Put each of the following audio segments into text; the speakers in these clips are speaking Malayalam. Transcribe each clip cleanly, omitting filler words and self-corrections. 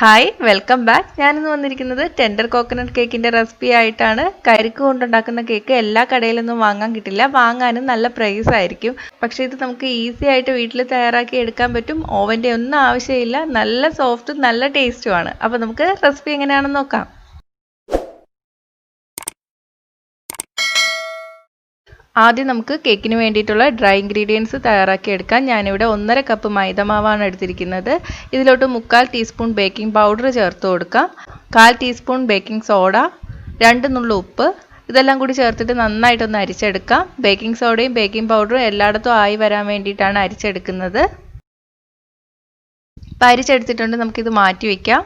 Hi welcome back. ഞാനിന്ന് വന്നിരിക്കുന്നത് ടെൻഡർ കോക്കനട്ട് കേക്കിൻ്റെ റെസിപ്പി ആയിട്ടാണ്. കരിക്ക് കൊണ്ടുണ്ടാക്കുന്ന കേക്ക് എല്ലാ കടയിലൊന്നും വാങ്ങാൻ കിട്ടില്ല, വാങ്ങാനും നല്ല പ്രൈസ് ആയിരിക്കും. പക്ഷേ ഇത് നമുക്ക് ഈസി ആയിട്ട് വീട്ടിൽ തയ്യാറാക്കി എടുക്കാൻ പറ്റും. ഓവൻ്റെ ഒന്നും ആവശ്യമില്ല, നല്ല സോഫ്റ്റും നല്ല ടേസ്റ്റുമാണ്. അപ്പോൾ നമുക്ക് റെസിപ്പി എങ്ങനെയാണെന്ന് നോക്കാം. ആദ്യം നമുക്ക് കേക്കിന് വേണ്ടിയിട്ടുള്ള ഡ്രൈ ഇൻഗ്രീഡിയൻസ് തയ്യാറാക്കി എടുക്കാം. ഞാനിവിടെ 1.5 കപ്പ് മൈദമാവാണ് എടുത്തിരിക്കുന്നത്. ഇതിലോട്ട് 3/4 ടീസ്പൂൺ ബേക്കിംഗ് പൗഡർ ചേർത്ത് കൊടുക്കാം. 1/4 ടീസ്പൂൺ ബേക്കിംഗ് സോഡ, 2 നുള്ളു ഉപ്പ്, ഇതെല്ലാം കൂടി ചേർത്തിട്ട് നന്നായിട്ടൊന്ന് അരിച്ചെടുക്കാം. ബേക്കിംഗ് സോഡയും ബേക്കിംഗ് പൗഡറും എല്ലായിടത്തും ആയി വരാൻ വേണ്ടിയിട്ടാണ് അരിച്ചെടുക്കുന്നത്. ഇപ്പം അരിച്ചെടുത്തിട്ടുണ്ട്, നമുക്കിത് മാറ്റി വയ്ക്കാം.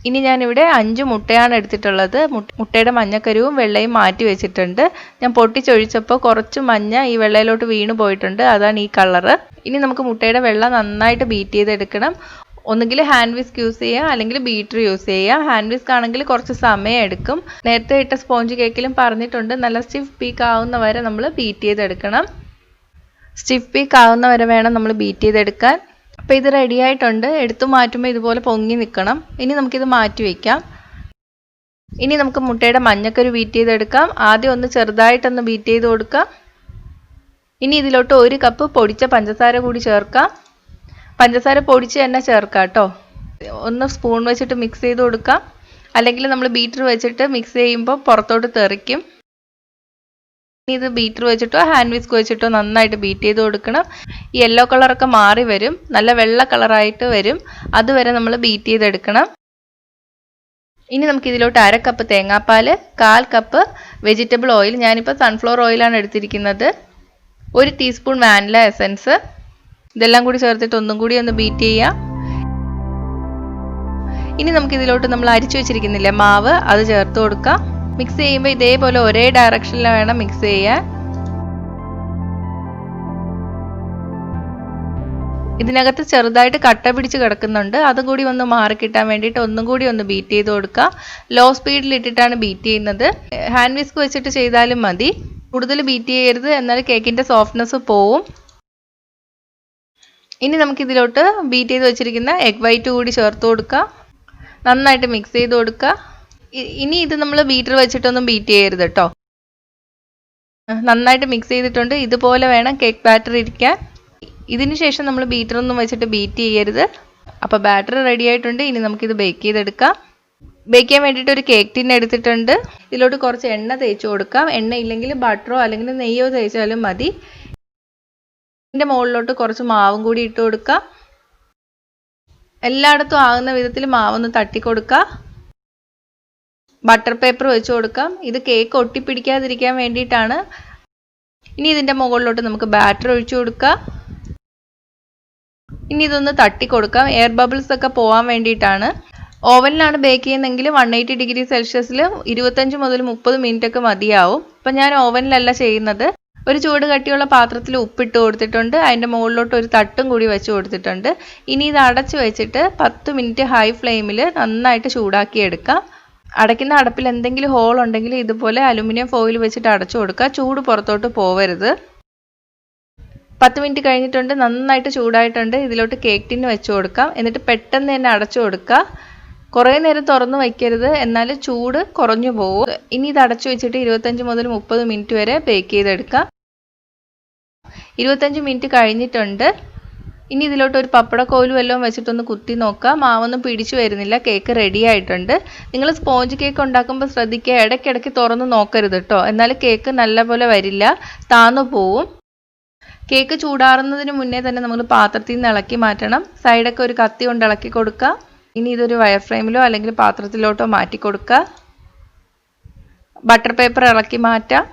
ഇനി ഞാനിവിടെ 5 മുട്ടയാണ് എടുത്തിട്ടുള്ളത്. മുട്ടയുടെ മഞ്ഞക്കരുവും വെള്ളയും മാറ്റി വെച്ചിട്ടുണ്ട്. ഞാൻ പൊട്ടിച്ചൊഴിച്ചപ്പോൾ കുറച്ച് മഞ്ഞ ഈ വെള്ളയിലോട്ട് വീണ് പോയിട്ടുണ്ട്, അതാണ് ഈ കളറ്. ഇനി നമുക്ക് മുട്ടയുടെ വെള്ള നന്നായിട്ട് ബീറ്റ് ചെയ്തെടുക്കണം. ഒന്നുകിൽ ഹാൻഡ് വിസ്ക് യൂസ് ചെയ്യാം, അല്ലെങ്കിൽ ബീറ്റർ യൂസ് ചെയ്യാം. ഹാൻഡ് വിസ്ക് ആണെങ്കിൽ കുറച്ച് സമയം എടുക്കും. നേരത്തെ ഇട്ട സ്പോഞ്ച് കേക്കിലും പറഞ്ഞിട്ടുണ്ട്, നല്ല സ്റ്റിഫ് പീക്ക് ആവുന്ന വരെ നമ്മൾ ബീറ്റ് ചെയ്തെടുക്കണം. സ്റ്റിഫ് പീക്ക് ആവുന്ന വരെ വേണം നമ്മൾ ബീറ്റ് ചെയ്തെടുക്കാൻ. അപ്പോൾ ഇത് റെഡി ആയിട്ടുണ്ട്. എടുത്തു മാറ്റുമ്പോൾ ഇതുപോലെ പൊങ്ങി നിൽക്കണം. ഇനി നമുക്കിത് മാറ്റി വയ്ക്കാം. ഇനി നമുക്ക് മുട്ടയുടെ മഞ്ഞക്കരു ബീറ്റ് ചെയ്തെടുക്കാം. ആദ്യം ഒന്ന് ചെറുതായിട്ടൊന്ന് ബീറ്റ് ചെയ്ത് കൊടുക്കാം. ഇനി ഇതിലോട്ട് 1 കപ്പ് പൊടിച്ച പഞ്ചസാര കൂടി ചേർക്കാം. പഞ്ചസാര പൊടിച്ച് തന്നെ ചേർക്കാം കേട്ടോ. ഒന്ന് സ്പൂൺ വെച്ചിട്ട് മിക്സ് ചെയ്ത് കൊടുക്കാം, അല്ലെങ്കിൽ നമ്മൾ ബീറ്റർ വെച്ചിട്ട് മിക്സ് ചെയ്യുമ്പോൾ പുറത്തോട്ട് തെറിക്കും. ഇനി ഇത് ബീറ്റർ വെച്ചിട്ടോ ഹാൻഡ് വിസ്ക് വെച്ചിട്ടോ നന്നായിട്ട് ബീറ്റ് ചെയ്ത് കൊടുക്കണം. ഈ യെല്ലോ കളറൊക്കെ മാറി വരും, നല്ല വെള്ള കളറായിട്ട് വരും, അതുവരെ നമ്മൾ ബീറ്റ് ചെയ്തെടുക്കണം. ഇനി നമുക്ക് ഇതിലോട്ട് 1/2 കപ്പ് തേങ്ങാപ്പാൽ, 1/4 കപ്പ് വെജിറ്റബിൾ ഓയിൽ, ഞാനിപ്പോൾ സൺഫ്ലവർ ഓയിലാണ് എടുത്തിരിക്കുന്നത്, 1 ടീസ്പൂൺ വാനില എസൻസ്, ഇതെല്ലാം കൂടി ചേർത്തിട്ട് ഒന്നും കൂടി ഒന്ന് ബീറ്റ് ചെയ്യാം. ഇനി നമുക്ക് ഇതിലോട്ട് നമ്മൾ അരിച്ചു വെച്ചിരിക്കുന്നില്ലേ മാവ്, അത് ചേർത്ത് കൊടുക്കാം. മിക്സ് ചെയ്യുമ്പോൾ ഇതേപോലെ ഒരേ ഡയറക്ഷനിൽ വേണം മിക്സ് ചെയ്യാൻ. ഇതിനകത്ത് ചെറുതായിട്ട് കട്ട പിടിച്ച് കിടക്കുന്നുണ്ട്, അതും കൂടി ഒന്ന് മാറിക്കിട്ടാൻ വേണ്ടിയിട്ട് ഒന്നും കൂടി ഒന്ന് ബീറ്റ് ചെയ്ത് കൊടുക്കുക. ലോ സ്പീഡിൽ ഇട്ടിട്ടാണ് ബീറ്റ് ചെയ്യുന്നത്. ഹാൻഡ് വിസ്ക് വെച്ചിട്ട് ചെയ്താലും മതി, കൂടുതൽ ബീറ്റ് ചെയ്യരുത്, എന്നാൽ കേക്കിൻ്റെ സോഫ്റ്റ്നെസ് പോവും. ഇനി നമുക്കിതിലോട്ട് ബീറ്റ് ചെയ്ത് വെച്ചിരിക്കുന്ന എഗ് വൈറ്റ് കൂടി ചേർത്ത് കൊടുക്കുക. നന്നായിട്ട് മിക്സ് ചെയ്ത് കൊടുക്കുക. ഇനി ഇത് നമ്മൾ ബീറ്റർ വെച്ചിട്ടൊന്നും ബീറ്റ് ചെയ്യരുത് കേട്ടോ. നന്നായിട്ട് മിക്സ് ചെയ്തിട്ടുണ്ട്, ഇതുപോലെ വേണം കേക്ക് ബാറ്റർ ഇരിക്കാൻ. ഇതിന് ശേഷം നമ്മൾ ബീറ്ററൊന്നും വെച്ചിട്ട് ബീറ്റ് ചെയ്യരുത്. അപ്പോൾ ബാറ്റർ റെഡി ആയിട്ടുണ്ട്. ഇനി നമുക്കിത് ബേക്ക് ചെയ്തെടുക്കാം. ബേക്ക് ചെയ്യാൻ വേണ്ടിയിട്ട് ഒരു കേക്ക് ടിൻ എടുത്തിട്ടുണ്ട്. ഇതിലോട്ട് കുറച്ച് എണ്ണ തേച്ച് കൊടുക്കാം. എണ്ണ ഇല്ലെങ്കിൽ ബട്ടറോ അല്ലെങ്കിൽ നെയ്യോ തേച്ചാലും മതി. ഇതിൻ്റെ മുകളിലോട്ട് കുറച്ച് മാവും കൂടി ഇട്ട് കൊടുക്കാം. എല്ലായിടത്തും ആകുന്ന വിധത്തിൽ മാവൊന്ന് തട്ടിക്കൊടുക്കുക. ബട്ടർ പേപ്പർ വെച്ച് കൊടുക്കാം. ഇത് കേക്ക് ഒട്ടിപ്പിടിക്കാതിരിക്കാൻ വേണ്ടിയിട്ടാണ്. ഇനി ഇതിൻ്റെ മുകളിലോട്ട് നമുക്ക് ബാറ്റർ ഒഴിച്ചു കൊടുക്കാം. ഇനി ഇതൊന്ന് തട്ടിക്കൊടുക്കാം, എയർ ബബിൾസ് ഒക്കെ പോകാൻ വേണ്ടിയിട്ടാണ്. ഓവനിലാണ് ബേക്ക് ചെയ്യുന്നതെങ്കിൽ 180 ഡിഗ്രി സെൽഷ്യസിൽ 25 മുതൽ 30 മിനിറ്റ് ഒക്കെ മതിയാവും. അപ്പം ഞാൻ ഓവനിലല്ല ചെയ്യുന്നത്. ഒരു ചൂട് കട്ടിയുള്ള പാത്രത്തിൽ ഉപ്പിട്ട് കൊടുത്തിട്ടുണ്ട്, അതിൻ്റെ മുകളിലോട്ട് ഒരു തട്ടും കൂടി വെച്ച് കൊടുത്തിട്ടുണ്ട്. ഇനി ഇത് അടച്ച് വെച്ചിട്ട് 10 മിനിറ്റ് ഹൈ ഫ്ലെയിമിൽ നന്നായിട്ട് ചൂടാക്കി എടുക്കാം. അടയ്ക്കുന്ന അടപ്പിൽ എന്തെങ്കിലും ഹോൾ ഉണ്ടെങ്കിൽ ഇതുപോലെ അലുമിനിയം ഫോയിൽ വെച്ചിട്ട് അടച്ചു കൊടുക്കുക. ചൂട് പുറത്തോട്ട് പോവരുത്. 10 മിനിറ്റ് കഴിഞ്ഞിട്ടുണ്ട്, നന്നായിട്ട് ചൂടായിട്ടുണ്ട്. ഇതിലോട്ട് കേക്ക് ടിന്ന് വെച്ച് കൊടുക്കാം. എന്നിട്ട് പെട്ടെന്ന് തന്നെ അടച്ചു കൊടുക്കുക. കുറേ നേരം തുറന്ന് വയ്ക്കരുത്, എന്നാൽ ചൂട് കുറഞ്ഞു പോകും. ഇനി ഇത് അടച്ചു വെച്ചിട്ട് 25 മുതൽ 30 മിനിറ്റ് വരെ ബേക്ക് ചെയ്തെടുക്കാം. 25 മിനിറ്റ് കഴിഞ്ഞിട്ടുണ്ട്. ഇനി ഇതിലോട്ട് ഒരു പപ്പടക്കോൽ വല്ലതും വെച്ചിട്ടൊന്ന് കുത്തി നോക്കാം. മാവൊന്നും പിടിച്ചു വരുന്നില്ല, കേക്ക് റെഡി ആയിട്ടുണ്ട്. നിങ്ങൾ സ്പോഞ്ച് കേക്ക് ഉണ്ടാക്കുമ്പോൾ ശ്രദ്ധിക്കുക, ഇടയ്ക്കിടയ്ക്ക് തുറന്ന് നോക്കരുത് കേട്ടോ, എന്നാൽ കേക്ക് നല്ലപോലെ വരില്ല, താന്നു പോവും. കേക്ക് ചൂടാറുന്നതിന് മുന്നേ തന്നെ നമ്മൾ പാത്രത്തിൽ നിന്ന് ഇളക്കി മാറ്റണം. സൈഡൊക്കെ ഒരു കത്തി കൊണ്ട് ഇളക്കി കൊടുക്കുക. ഇനി ഇതൊരു വയർ ഫ്രെയിമിലോ അല്ലെങ്കിൽ പാത്രത്തിലോട്ടോ മാറ്റി കൊടുക്കുക. ബട്ടർ പേപ്പർ ഇളക്കി മാറ്റാം.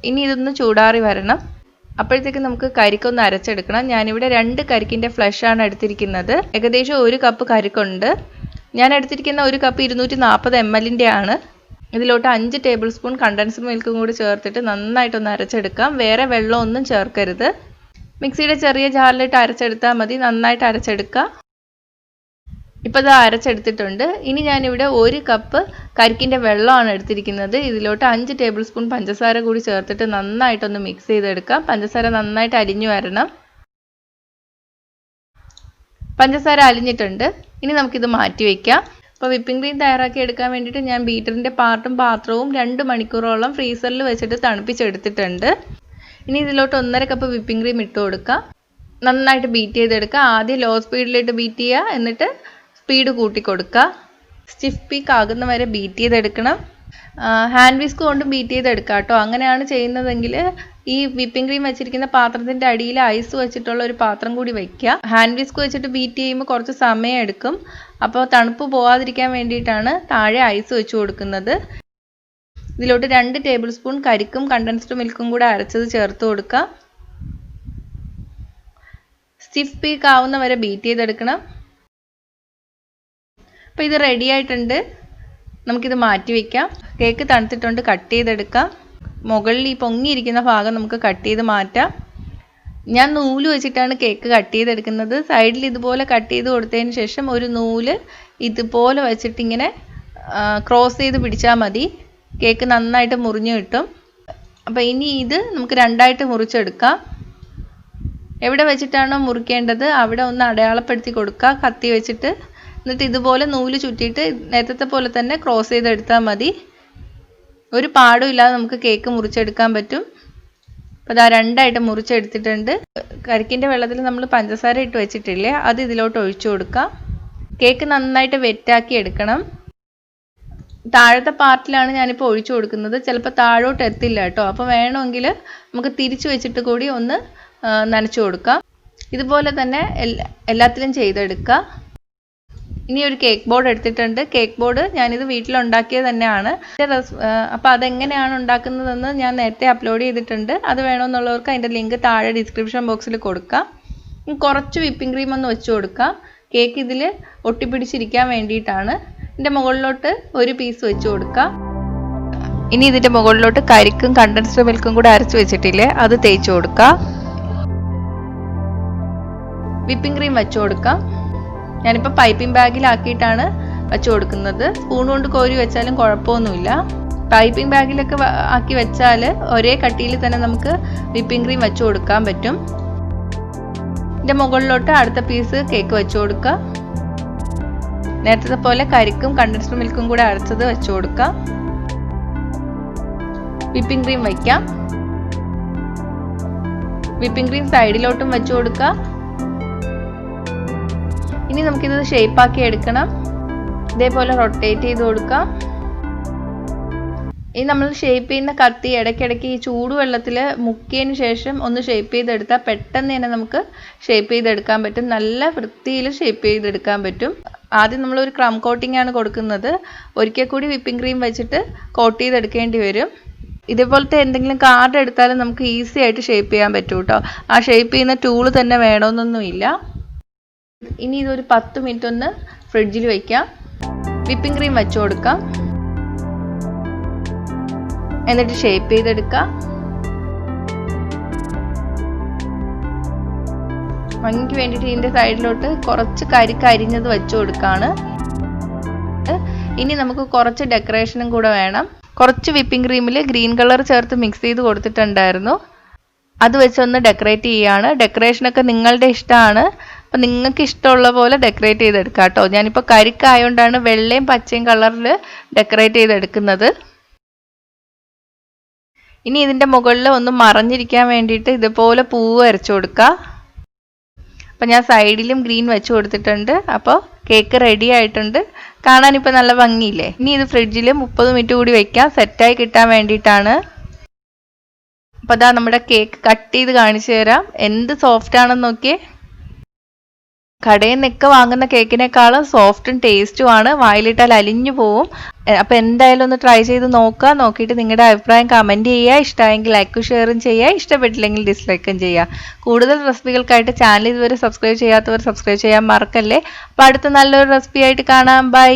ഇനി ഇതൊന്ന് ചൂടാറി വരണം. അപ്പോഴത്തേക്ക് നമുക്ക് കരിക്കൊന്ന് അരച്ചെടുക്കണം. ഞാനിവിടെ 2 കരിക്കിൻ്റെ ഫ്ലഷാണ് എടുത്തിരിക്കുന്നത്. ഏകദേശം 1 കപ്പ് കരിക്കുണ്ട്. ഞാൻ എടുത്തിരിക്കുന്ന 1 കപ്പ് 240 ml ആണ്. ഇതിലോട്ട് 5 ടേബിൾ സ്പൂൺ കണ്ടൻസ്ഡ് മിൽക്കും കൂടി ചേർത്തിട്ട് നന്നായിട്ടൊന്ന് അരച്ചെടുക്കാം. വേറെ വെള്ളമൊന്നും ചേർക്കരുത്. മിക്സിയുടെ ചെറിയ ജാറിലിട്ട് അരച്ചെടുത്താൽ മതി. നന്നായിട്ട് അരച്ചെടുക്കുക. ഇപ്പോൾ ഇത് അരച്ചെടുത്തിട്ടുണ്ട്. ഇനി ഞാനിവിടെ 1 കപ്പ് കരിക്കിൻ്റെ വെള്ളമാണ് എടുത്തിരിക്കുന്നത്. ഇതിലോട്ട് 5 ടേബിൾ സ്പൂൺ പഞ്ചസാര കൂടി ചേർത്തിട്ട് നന്നായിട്ടൊന്ന് മിക്സ് ചെയ്തെടുക്കാം. പഞ്ചസാര നന്നായിട്ട് അലിഞ്ഞു വരണം. പഞ്ചസാര അലിഞ്ഞിട്ടുണ്ട്. ഇനി നമുക്കിത് മാറ്റി വയ്ക്കാം. അപ്പോൾ വിപ്പിംഗ് ക്രീം തയ്യാറാക്കി എടുക്കാൻ വേണ്ടിയിട്ട് ഞാൻ ബീറ്ററിൻ്റെ പാർട്ടും പാത്രവും 2 മണിക്കൂറോളം ഫ്രീസറിൽ വെച്ചിട്ട് തണുപ്പിച്ചെടുത്തിട്ടുണ്ട്. ഇനി ഇതിലോട്ട് 1.5 കപ്പ് വിപ്പിംഗ് ക്രീം ഇട്ട് കൊടുക്കുക. നന്നായിട്ട് ബീറ്റ് ചെയ്തെടുക്കുക. ആദ്യം ലോ സ്പീഡിലിട്ട് ബീറ്റ് ചെയ്യുക, എന്നിട്ട് സ്പീഡ് കൂട്ടി കൊടുക്കുക. സ്റ്റിഫ് പീക്ക് ആകുന്ന വരെ ബീറ്റ് ചെയ്തെടുക്കണം. ഹാൻഡ് വിസ്ക് കൊണ്ട് ബീറ്റ് ചെയ്തെടുക്കുക കേട്ടോ. അങ്ങനെയാണ് ചെയ്യുന്നതെങ്കിൽ ഈ വിപ്പിംഗ് ക്രീം വെച്ചിരിക്കുന്ന പാത്രത്തിൻ്റെ അടിയിൽ ഐസ് വെച്ചിട്ടുള്ള ഒരു പാത്രം കൂടി വയ്ക്കുക. ഹാൻഡ് വിസ്ക് വെച്ചിട്ട് ബീറ്റ് ചെയ്യുമ്പോൾ കുറച്ച് സമയം എടുക്കും. അപ്പോൾ തണുപ്പ് പോകാതിരിക്കാൻ വേണ്ടിയിട്ടാണ് താഴെ ഐസ് വെച്ച് കൊടുക്കുന്നത്. ഇതിലോട്ട് 2 ടേബിൾ സ്പൂൺ കരിക്കും കണ്ടൻസ്ഡ് മിൽക്കും കൂടെ അരച്ചത് ചേർത്ത് കൊടുക്കുക. സ്റ്റിഫ് പീക്ക് ആവുന്ന വരെ ബീറ്റ് ചെയ്തെടുക്കണം. അപ്പോൾ ഇത് റെഡി ആയിട്ടുണ്ട്. നമുക്കിത് മാറ്റി വയ്ക്കാം. കേക്ക് തണുത്തിട്ടുണ്ട്, കട്ട് ചെയ്തെടുക്കാം. മുകളിൽ ഈ പൊങ്ങിയിരിക്കുന്ന ഭാഗം നമുക്ക് കട്ട് ചെയ്ത് മാറ്റാം. ഞാൻ നൂല് വെച്ചിട്ടാണ് കേക്ക് കട്ട് ചെയ്തെടുക്കുന്നത്. സൈഡിൽ ഇതുപോലെ കട്ട് ചെയ്ത് കൊടുത്തതിന് ശേഷം ഒരു നൂല് ഇതുപോലെ വെച്ചിട്ട് ഇങ്ങനെ ക്രോസ് ചെയ്ത് പിടിച്ചാൽ മതി. കേക്ക് നന്നായിട്ട് മുറിഞ്ഞു കിട്ടും. അപ്പോൾ ഇനി ഇത് നമുക്ക് 2ആയിട്ട് മുറിച്ചെടുക്കാം. എവിടെ വെച്ചിട്ടാണോ മുറിക്കേണ്ടത് അവിടെ ഒന്ന് അടയാളപ്പെടുത്തി കൊടുക്കുക കത്തി വെച്ചിട്ട്. എന്നിട്ട് ഇതുപോലെ നൂല് ചുറ്റിയിട്ട് നേരത്തെ പോലെ തന്നെ ക്രോസ് ചെയ്തെടുത്താൽ മതി. ഒരു പാടും ഇല്ലാതെ നമുക്ക് കേക്ക് മുറിച്ചെടുക്കാൻ പറ്റും. അപ്പോൾ അതാ 2ആയിട്ട് മുറിച്ചെടുത്തിട്ടുണ്ട്. കരിക്കിൻ്റെ വെള്ളത്തിൽ നമ്മൾ പഞ്ചസാര ഇട്ട് വെച്ചിട്ടില്ലേ, അത് ഇതിലോട്ട് ഒഴിച്ചു കൊടുക്കാം. കേക്ക് നന്നായിട്ട് വെറ്റാക്കി എടുക്കണം. താഴത്തെ പാർട്ടിലാണ് ഞാനിപ്പോൾ ഒഴിച്ചു കൊടുക്കുന്നത്. ചിലപ്പോൾ താഴോട്ട് എത്തില്ല കേട്ടോ. അപ്പോൾ വേണമെങ്കിൽ നമുക്ക് തിരിച്ചു വെച്ചിട്ട് കൂടി ഒന്ന് നനച്ചു കൊടുക്കാം. ഇതുപോലെ തന്നെ എല്ലാത്തിലും ചെയ്തെടുക്കുക. ഇനി ഒരു കേക്ക് ബോർഡ് എടുത്തിട്ടുണ്ട്. കേക്ക് ബോർഡ് ഞാനിത് വീട്ടിലുണ്ടാക്കിയത് തന്നെയാണ്. അപ്പോൾ അതെങ്ങനെയാണ് ഉണ്ടാക്കുന്നതെന്ന് ഞാൻ നേരത്തെ അപ്ലോഡ് ചെയ്തിട്ടുണ്ട്. അത് വേണമെന്നുള്ളവർക്ക് അതിൻ്റെ ലിങ്ക് താഴെ ഡിസ്ക്രിപ്ഷൻ ബോക്സിൽ കൊടുക്കാം. കുറച്ച് വിപ്പിംഗ് ക്രീം ഒന്ന് വെച്ച് കൊടുക്കാം. കേക്ക് ഇതിൽ ഒട്ടിപ്പിടിച്ചിരിക്കാൻ വേണ്ടിയിട്ടാണ്. ഇതിൻ്റെ മുകളിലോട്ട് ഒരു പീസ് വെച്ച് കൊടുക്കാം. ഇനി ഇതിൻ്റെ മുകളിലോട്ട് കരിക്കും കണ്ടൻസ്ഡ് മിൽക്കും കൂടെ അരച്ച് വെച്ചിട്ടില്ലേ, അത് തേച്ച് കൊടുക്കാം. വിപ്പിംഗ് ക്രീം വെച്ച് കൊടുക്കാം. ഞാനിപ്പോൾ പൈപ്പിംഗ് ബാഗിലാക്കിയിട്ടാണ് വെച്ച് കൊടുക്കുന്നത്. സ്പൂൺ കൊണ്ട് കോരി വെച്ചാലും കുഴപ്പമൊന്നുമില്ല. പൈപ്പിംഗ് ബാഗിലൊക്കെ ആക്കി വെച്ചാൽ ഒരേ കട്ടിയിൽ തന്നെ നമുക്ക് വിപ്പിംഗ് ക്രീം വെച്ച് കൊടുക്കാൻ പറ്റും. ഇതിൻ്റെ മുകളിലോട്ട് അടുത്ത പീസ് കേക്ക് വെച്ച് കൊടുക്കുക. നേരത്തെ പോലെ കരിക്കും കണ്ടൻസ്ഡ് മിൽക്കും കൂടെ അരച്ചത് വെച്ച് കൊടുക്കുക. വിപ്പിംഗ് ക്രീം വയ്ക്കാം. വിപ്പിംഗ് ക്രീം സൈഡിലോട്ടും വെച്ച് കൊടുക്കുക. ഇനി നമുക്കിത് ഷേപ്പാക്കി എടുക്കണം. ഇതേപോലെ റൊട്ടേറ്റ് ചെയ്ത് കൊടുക്കാം. ഇനി നമ്മൾ ഷേപ്പ് ചെയ്യുന്ന കത്തി ഇടയ്ക്കിടയ്ക്ക് ഈ ചൂടുവെള്ളത്തിൽ മുക്കിയതിന് ശേഷം ഒന്ന് ഷേപ്പ് ചെയ്തെടുത്താൽ പെട്ടെന്ന് തന്നെ നമുക്ക് ഷേപ്പ് ചെയ്തെടുക്കാൻ പറ്റും. നല്ല വൃത്തിയിൽ ഷേപ്പ് ചെയ്തെടുക്കാൻ പറ്റും. ആദ്യം നമ്മളൊരു ക്രം കോട്ടിംഗ് ആണ് കൊടുക്കുന്നത്. ഒരിക്കൽ കൂടി വിപ്പിംഗ് ക്രീം വെച്ചിട്ട് കോട്ട് ചെയ്തെടുക്കേണ്ടി വരും. ഇതേപോലത്തെ എന്തെങ്കിലും കാർഡ് എടുത്താലും നമുക്ക് ഈസി ആയിട്ട് ഷേപ്പ് ചെയ്യാൻ പറ്റും കേട്ടോ. ആ ഷേപ്പ് ചെയ്യുന്ന ടൂള് തന്നെ വേണമെന്നൊന്നുമില്ല. ഇനി ഇതൊരു 10 മിനിറ്റ് ഒന്ന് ഫ്രിഡ്ജിൽ വയ്ക്കാം. വിപ്പിംഗ് ക്രീം വെച്ച് കൊടുക്കാം. എന്നിട്ട് ഷേപ്പ് ചെയ്തെടുക്കാം. ഭംഗിക്ക് വേണ്ടിയിട്ട് ഇതിൻ്റെ സൈഡിലോട്ട് കുറച്ച് കരിഞ്ഞത് വെച്ച് കൊടുക്കുകയാണ്. ഇനി നമുക്ക് കുറച്ച് ഡെക്കറേഷനും കൂടെ വേണം. കുറച്ച് വിപ്പിംഗ് ക്രീമിൽ ഗ്രീൻ കളർ ചേർത്ത് മിക്സ് ചെയ്ത് കൊടുത്തിട്ടുണ്ടായിരുന്നു. അത് വെച്ചൊന്ന് ഡെക്കറേറ്റ് ചെയ്യുകയാണ്. ഡെക്കറേഷനൊക്കെ നിങ്ങളുടെ ഇഷ്ടമാണ്. അപ്പം നിങ്ങൾക്ക് ഇഷ്ടമുള്ള പോലെ ഡെക്കറേറ്റ് ചെയ്തെടുക്കാം കേട്ടോ. ഞാനിപ്പോൾ കരിക്കായതുകൊണ്ടാണ് വെള്ളയും പച്ചയും കളറിൽ ഡെക്കറേറ്റ് ചെയ്തെടുക്കുന്നത്. ഇനി ഇതിൻ്റെ മുകളിൽ ഒന്ന് മറഞ്ഞിരിക്കാൻ വേണ്ടിയിട്ട് ഇതുപോലെ പൂവ് വരച്ചു കൊടുക്കുക. അപ്പം ഞാൻ സൈഡിലും ഗ്രീൻ വെച്ച് കൊടുത്തിട്ടുണ്ട്. അപ്പോൾ കേക്ക് റെഡി ആയിട്ടുണ്ട്. കാണാനിപ്പോൾ നല്ല ഭംഗിയില്ലേ. ഇനി ഇത് ഫ്രിഡ്ജിൽ 30 മിനിറ്റ് കൂടി വയ്ക്കാം, സെറ്റായി കിട്ടാൻ വേണ്ടിയിട്ടാണ്. അപ്പോൾ അതാ നമ്മുടെ കേക്ക് കട്ട് ചെയ്ത് കാണിച്ചു തരാം. എന്ത് സോഫ്റ്റ് ആണെന്ന് നോക്കിയേ. കടയിൽ നിന്നൊക്കെ വാങ്ങുന്ന കേക്കിനേക്കാളും സോഫ്റ്റും ടേസ്റ്റുമാണ്. വായിലിട്ടാൽ അലിഞ്ഞു പോവും. അപ്പോൾ എന്തായാലും ഒന്ന് ട്രൈ ചെയ്ത് നോക്കുക. നോക്കിയിട്ട് നിങ്ങളുടെ അഭിപ്രായം കമൻറ്റ് ചെയ്യുക. ഇഷ്ടമായെങ്കിൽ ലൈക്കും ഷെയറും ചെയ്യുക. ഇഷ്ടപ്പെട്ടില്ലെങ്കിൽ ഡിസ്ലൈക്കും ചെയ്യുക. കൂടുതൽ റെസിപ്പികൾക്കായിട്ട് ചാനൽ ഇതുവരെ സബ്സ്ക്രൈബ് ചെയ്യാത്തവർ സബ്സ്ക്രൈബ് ചെയ്യാൻ മറക്കല്ലേ. അപ്പോൾ അടുത്ത നല്ലൊരു റെസിപ്പി ആയിട്ട് കാണാം. ബൈ.